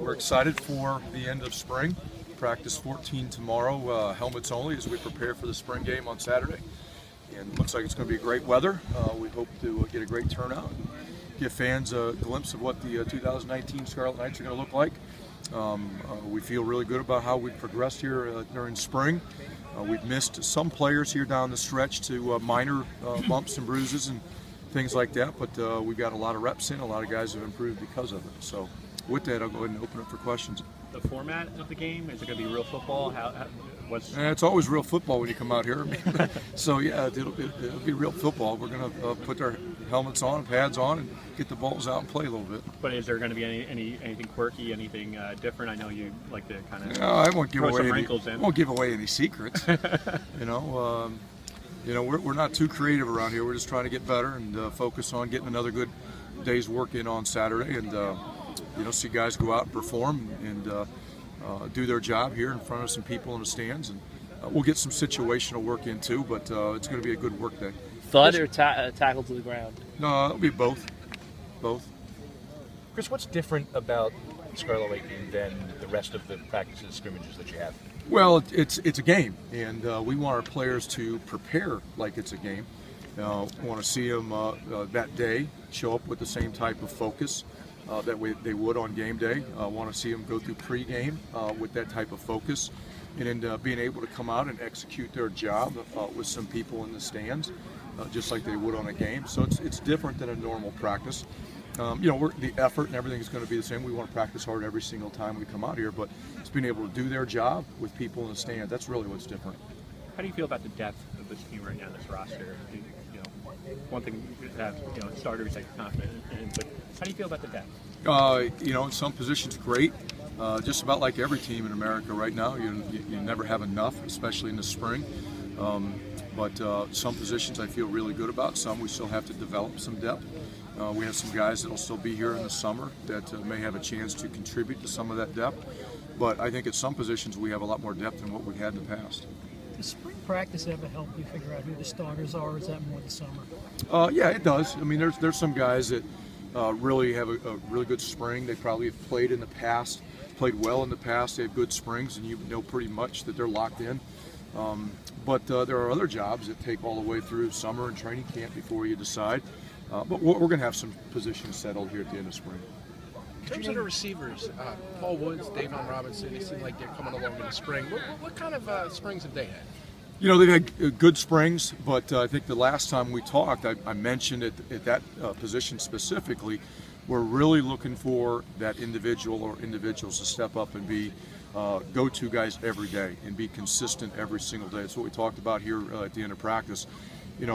We're excited for the end of spring. Practice 14 tomorrow, helmets only as we prepare for the spring game on Saturday. And it looks like it's going to be great weather. We hope to get a great turnout and give fans a glimpse of what the 2019 Scarlet Knights are going to look like. We feel really good about how we've progressed here during spring. We've missed some players here down the stretch to minor bumps and bruises and things like that, but we've got a lot of reps in. A lot of guys have improved because of it. So with that, I'll go ahead and open up for questions. The format of the game, is it going to be real football? It's always real football when you come out here. So yeah, it'll be real football. We're going to put our helmets on, pads on, and get the balls out and play a little bit. But is there going to be anything quirky, anything different? I know you like to kind of I won't give throw away some any, wrinkles in. Won't give away any secrets. We're not too creative around here. We're just trying to get better and focus on getting another good day's work in on Saturday, and see guys go out and perform and do their job here in front of some people in the stands, and we'll get some situational work in too. But it's going to be a good work day. Thud or tackle to the ground? No, it'll be both. Both. Chris, what's different about Scarlet Lightning than the rest of the practices, scrimmages that you have? Well, it's a game, and we want our players to prepare like it's a game. We want to see them that day show up with the same type of focus that they would on game day. Want to see them go through pregame with that type of focus, and then being able to come out and execute their job with some people in the stands, just like they would on a game. So it's different than a normal practice. The effort and everything is going to be the same. We want to practice hard every single time we come out here, but it's being able to do their job with people in the stand. That's really what's different. How do you feel about the depth of this team right now, this roster? One thing to have, starters that you're confident in, but how do you feel about the depth? In some positions, great. Just about like every team in America right now, you never have enough, especially in the spring. But some positions I feel really good about. Some we still have to develop some depth. We have some guys that will still be here in the summer that may have a chance to contribute to some of that depth. But I think at some positions we have a lot more depth than what we had in the past. Does spring practice ever help you figure out who the starters are, or is that more the summer? Yeah, it does. I mean, there's some guys that really have a really good spring. They probably have played in the past, played well in the past. They have good springs, and you know pretty much that they're locked in. But there are other jobs that take all the way through summer and training camp before you decide. But we're going to have some positions settled here at the end of spring. In terms of the receivers, Paul Woods, Davon Robinson, they seem like they're coming along in the spring. What kind of springs have they had? They've had good springs, but I think the last time we talked, I mentioned at that position specifically, we're really looking for that individual or individuals to step up and be go-to guys every day and be consistent every single day. That's what we talked about here at the end of practice.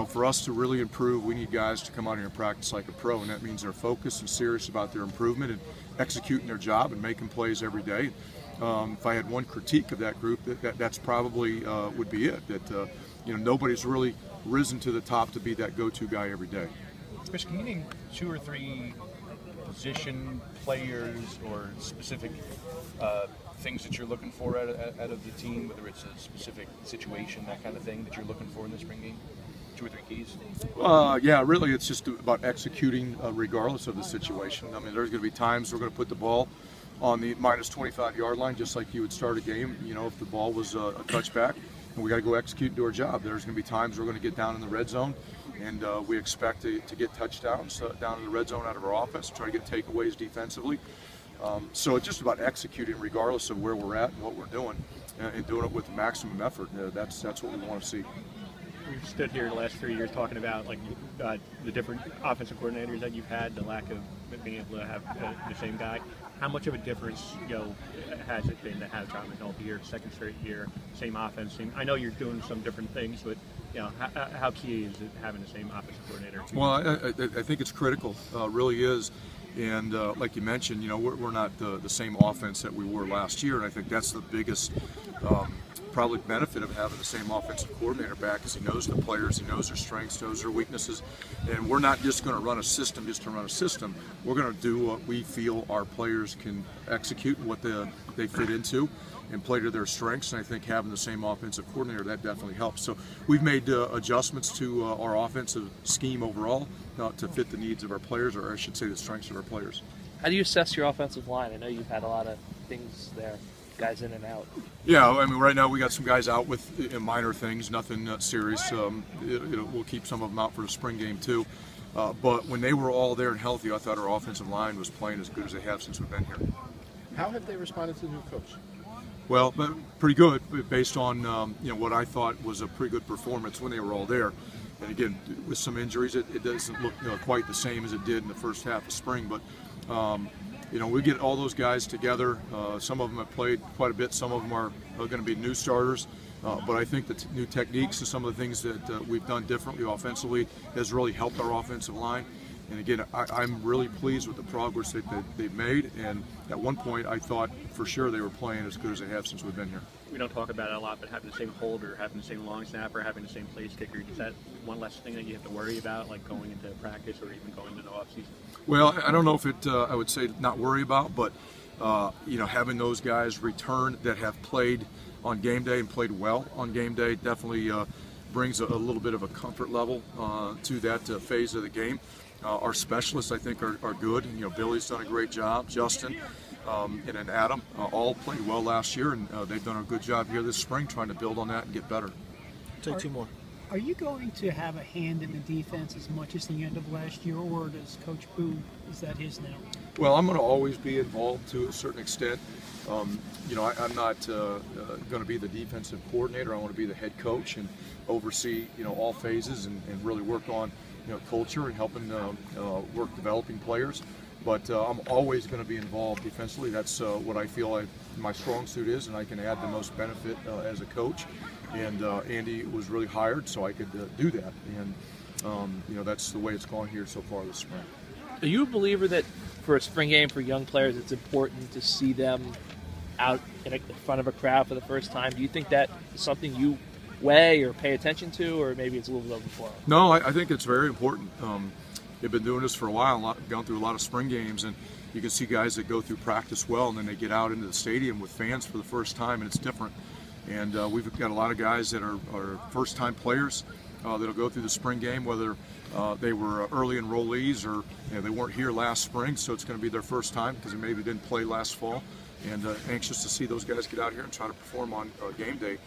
For us to really improve, we need guys to come out here and practice like a pro, and that means they're focused and serious about their improvement and executing their job and making plays every day. If I had one critique of that group, that's probably would be it. That nobody's really risen to the top to be that go-to guy every day. Chris, can you name 2 or 3 position players or specific things that you're looking for out of the team, whether it's a specific situation, that kind of thing that you're looking for in the spring game? 2 or 3 keys? Yeah, really it's just about executing regardless of the situation. I mean, there's going to be times we're going to put the ball on the minus 25-yard line just like you would start a game, if the ball was a touchback, and we got to go execute and do our job. There's going to be times we're going to get down in the red zone, and we expect to get touchdowns down in the red zone out of our offense, try to get takeaways defensively. So it's just about executing regardless of where we're at and what we're doing, and doing it with the maximum effort. That's what we want to see. We've stood here the last 3 years talking about the different offensive coordinators that you've had, the lack of being able to have the same guy. How much of a difference has it been to have John McNulty here, second straight year, same offense? I know you're doing some different things, but how key is it having the same offensive coordinator? Well, I think it's critical, really is. And like you mentioned, we're not the same offense that we were last year, and I think that's the biggest probably benefit of having the same offensive coordinator back, is he knows the players, he knows their strengths, knows their weaknesses, and we're not just going to run a system just to run a system. We're going to do what we feel our players can execute, what they fit into, and play to their strengths. And I think having the same offensive coordinator, that definitely helps. So we've made adjustments to our offensive scheme overall to fit the needs of our players, or I should say the strengths of our players. How do you assess your offensive line? I know you've had a lot of things there, guys in and out. Yeah, I mean, right now we got some guys out with minor things, nothing serious. We'll keep some of them out for the spring game too. But when they were all there and healthy, I thought our offensive line was playing as good as they have since we've been here. How have they responded to the new coach? Well, pretty good, based on what I thought was a pretty good performance when they were all there. And again, with some injuries, it doesn't look quite the same as it did in the first half of spring. But we get all those guys together. Some of them have played quite a bit. Some of them are going to be new starters. But I think the new techniques and some of the things that we've done differently offensively has really helped our offensive line. And again, I'm really pleased with the progress that they've made. And at one point, I thought for sure they were playing as good as they have since we've been here. We don't talk about it a lot, but having the same holder, having the same long snapper, having the same place kicker, is that one less thing that you have to worry about, like going into practice or even going into the offseason? Well, I don't know if I would say not worry about, but having those guys return that have played on game day and played well on game day definitely brings a little bit of a comfort level to that phase of the game. Our specialists, I think, are good. Billy's done a great job. Justin and then Adam all played well last year, and they've done a good job here this spring trying to build on that and get better. Take two more. Are you going to have a hand in the defense as much as the end of last year, or does Coach Boo, is that his now? Well, I'm going to always be involved to a certain extent. I'm not going to be the defensive coordinator. I want to be the head coach and oversee all phases and really work on culture and helping work developing players. But I'm always going to be involved defensively. That's what I feel my strong suit is, and I can add the most benefit as a coach. And Andy was really hired so I could do that. And that's the way it's gone here so far this spring. Are you a believer that for a spring game for young players, it's important to see them out in front of a crowd for the first time? Do you think that is something you weigh or pay attention to, or maybe it's a little bit overflow? No, I think it's very important. They've been doing this for a while, gone through a lot of spring games, and you can see guys that go through practice well, and then they get out into the stadium with fans for the first time, and it's different. And we've got a lot of guys that are first-time players that'll go through the spring game, whether they were early enrollees or they weren't here last spring, so it's going to be their first time because they maybe didn't play last fall. And anxious to see those guys get out here and try to perform on game day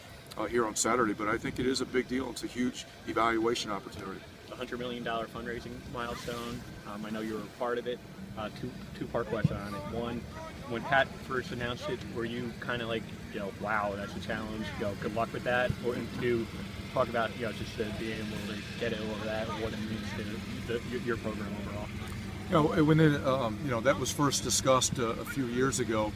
here on Saturday. But I think it is a big deal. It's a huge evaluation opportunity. $100 million fundraising milestone. I know you were a part of it. Two-part question on it. One, when Pat first announced it, were you kind of like, wow, that's a challenge, good luck with that? Or two, talk about, just being able to get it over that, what it means to your program overall. When that was first discussed a few years ago,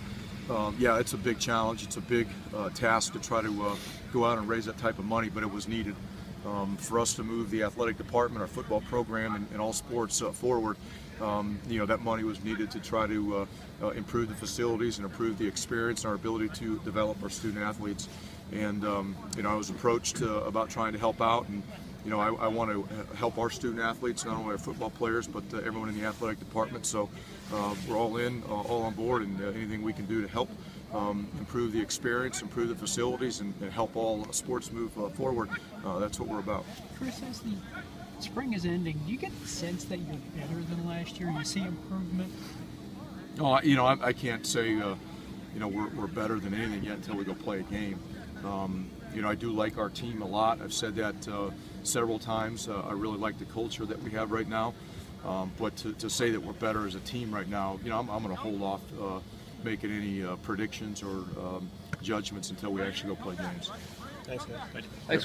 yeah, it's a big challenge. It's a big task to try to go out and raise that type of money, but it was needed. For us to move the athletic department, our football program, and all sports forward, that money was needed to try to improve the facilities and improve the experience and our ability to develop our student athletes. And I was approached about trying to help out, and I want to help our student athletes, not only our football players, but everyone in the athletic department. So we're all in, all on board, and anything we can do to help improve the experience, improve the facilities, and help all sports move forward. That's what we're about. Chris, as the spring is ending, do you get the sense that you're better than last year? You see improvement? Oh, I can't say we're better than anything yet until we go play a game. I do like our team a lot. I've said that several times. I really like the culture that we have right now. But to say that we're better as a team right now, I'm going to hold off making any predictions or judgments until we actually go play games. Thanks, guys. Thanks.